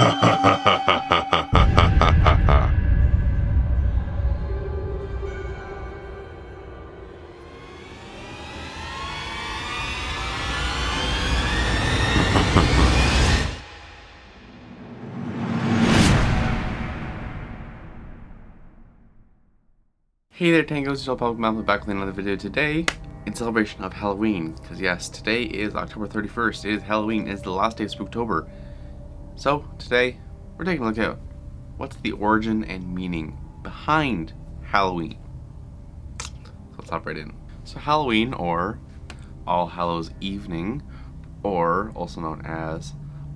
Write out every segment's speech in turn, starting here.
Hey there Tangos, it's Public Mouth back with another video today in celebration of Halloween. Because yes, today is October 31st, it is Halloween, it is the last day of Spooktober. So today, we're taking a look at what's the origin and meaning behind Halloween. So let's hop right in. So Halloween, or All Hallows Evening, or also known as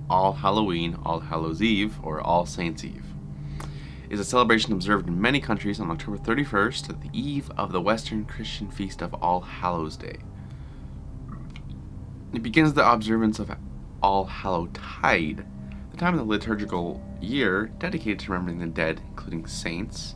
All Halloween, All Hallows Eve, or All Saints Eve, is a celebration observed in many countries on October 31st, at the eve of the Western Christian feast of All Hallows Day. It begins the observance of All Hallowtide, the time of the liturgical year dedicated to remembering the dead, including saints,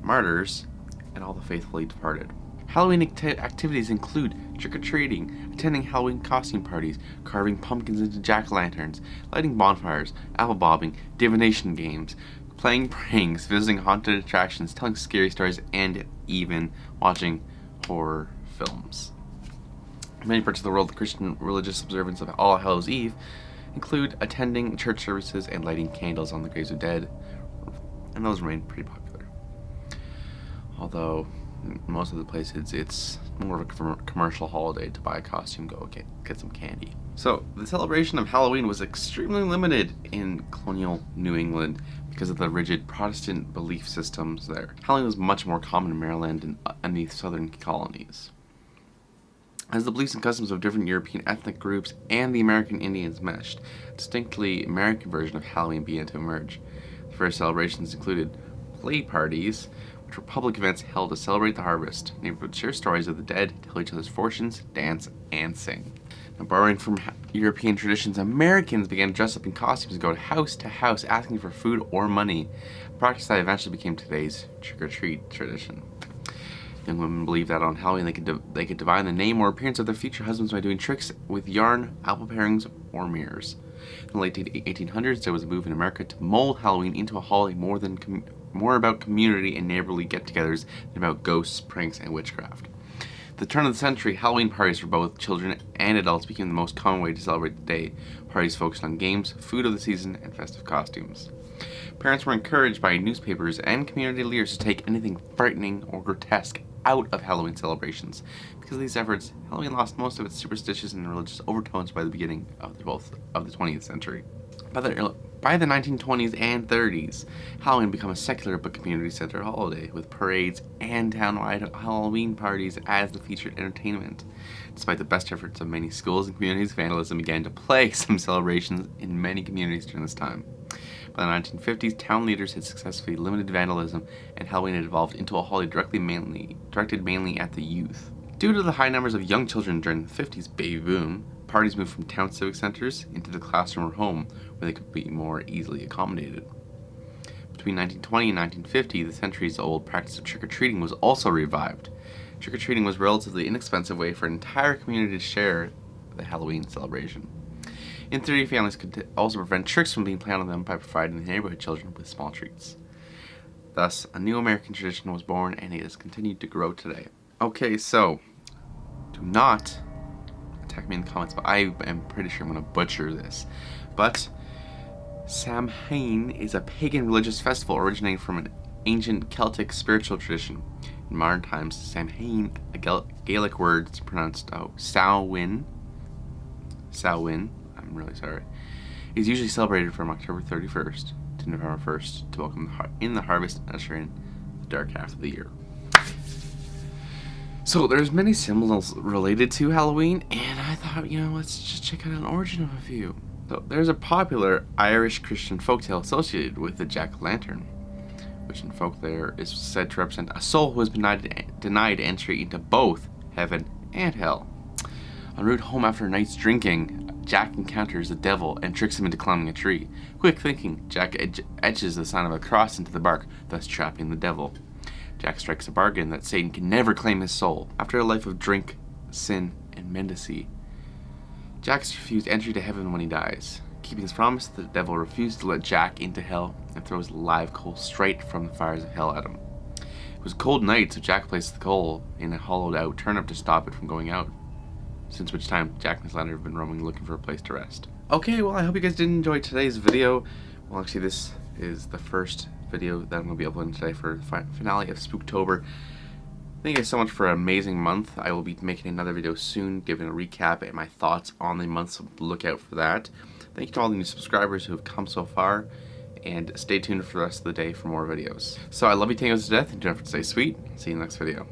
martyrs, and all the faithfully departed. Halloween activities include trick-or-treating, attending Halloween costume parties, carving pumpkins into jack-o'-lanterns, lighting bonfires, apple bobbing, divination games, playing pranks, visiting haunted attractions, telling scary stories, and even watching horror films. In many parts of the world, the Christian religious observance of All Hallows Eve include attending church services and lighting candles on the graves of dead, and those remain pretty popular. Although in most of the places it's more of a commercial holiday to buy a costume, go get some candy. So the celebration of Halloween was extremely limited in colonial New England because of the rigid Protestant belief systems there. Halloween was much more common in Maryland and the southern colonies. As the beliefs and customs of different European ethnic groups and the American Indians meshed, a distinctly American version of Halloween began to emerge. The first celebrations included play parties, which were public events held to celebrate the harvest. Neighbors would share stories of the dead, tell each other's fortunes, dance, and sing. Now, borrowing from European traditions, Americans began to dress up in costumes and go house to house asking for food or money, a practice that eventually became today's trick-or-treat tradition. Young women believed that on Halloween they could divine the name or appearance of their future husbands by doing tricks with yarn, apple parings, or mirrors. In the late 1800s, there was a move in America to mold Halloween into a holiday more about community and neighborly get-togethers than about ghosts, pranks, and witchcraft. At the turn of the century, Halloween parties for both children and adults became the most common way to celebrate the day. Parties focused on games, food of the season, and festive costumes. Parents were encouraged by newspapers and community leaders to take anything frightening or grotesque out of Halloween celebrations. Because of these efforts, Halloween lost most of its superstitious and religious overtones by the beginning of the 20th century. By the 1920s and 30s, Halloween became a secular but community-centered holiday, with parades and town-wide Halloween parties as the featured entertainment. Despite the best efforts of many schools and communities, vandalism began to plague some celebrations in many communities during this time. By the 1950s, town leaders had successfully limited vandalism, and Halloween had evolved into a holiday directed mainly at the youth. Due to the high numbers of young children during the 50s baby boom, parties moved from town civic centers into the classroom or home, where they could be more easily accommodated. Between 1920 and 1950, the centuries-old practice of trick-or-treating was also revived. Trick-or-treating was a relatively inexpensive way for an entire community to share the Halloween celebration. In theory, families could also prevent tricks from being planned on them by providing the neighborhood children with small treats. Thus, a new American tradition was born, and it has continued to grow today. Okay, so, do not attack me in the comments, but I am pretty sure I'm going to butcher this. But Samhain is a pagan religious festival originating from an ancient Celtic spiritual tradition. In modern times, Samhain, a Gaelic word pronounced Samhain, I'm really sorry, is usually celebrated from October 31st to November 1st to welcome in the harvest and usher in the dark half of the year. So there's many symbols related to Halloween, and I thought, let's just check out an origin of a few. So there's a popular Irish Christian folktale associated with the jack-o'-lantern, which in folklore is said to represent a soul who has been denied entry into both heaven and hell. En route home after a night's drinking, Jack encounters the devil and tricks him into climbing a tree. Quick thinking, Jack etches the sign of a cross into the bark, thus trapping the devil. Jack strikes a bargain that Satan can never claim his soul. After a life of drink, sin, and mendicancy, Jack's refused entry to heaven when he dies. keeping his promise, the devil refused to let Jack into hell and throws live coal straight from the fires of hell at him. It was a cold night, so Jack placed the coal in a hollowed out turnip to stop it from going out. Since which time, Jack and his ladder have been roaming looking for a place to rest. Okay, well, I hope you guys did enjoy today's video. Well, actually, this is the first video that I'm going to be uploading today for the finale of Spooktober. Thank you guys so much for an amazing month. I will be making another video soon, giving a recap and my thoughts on the month, so look out for that. Thank you to all the new subscribers who have come so far, and stay tuned for the rest of the day for more videos. So I love you tangos to death, and don't forget to stay sweet. See you in the next video.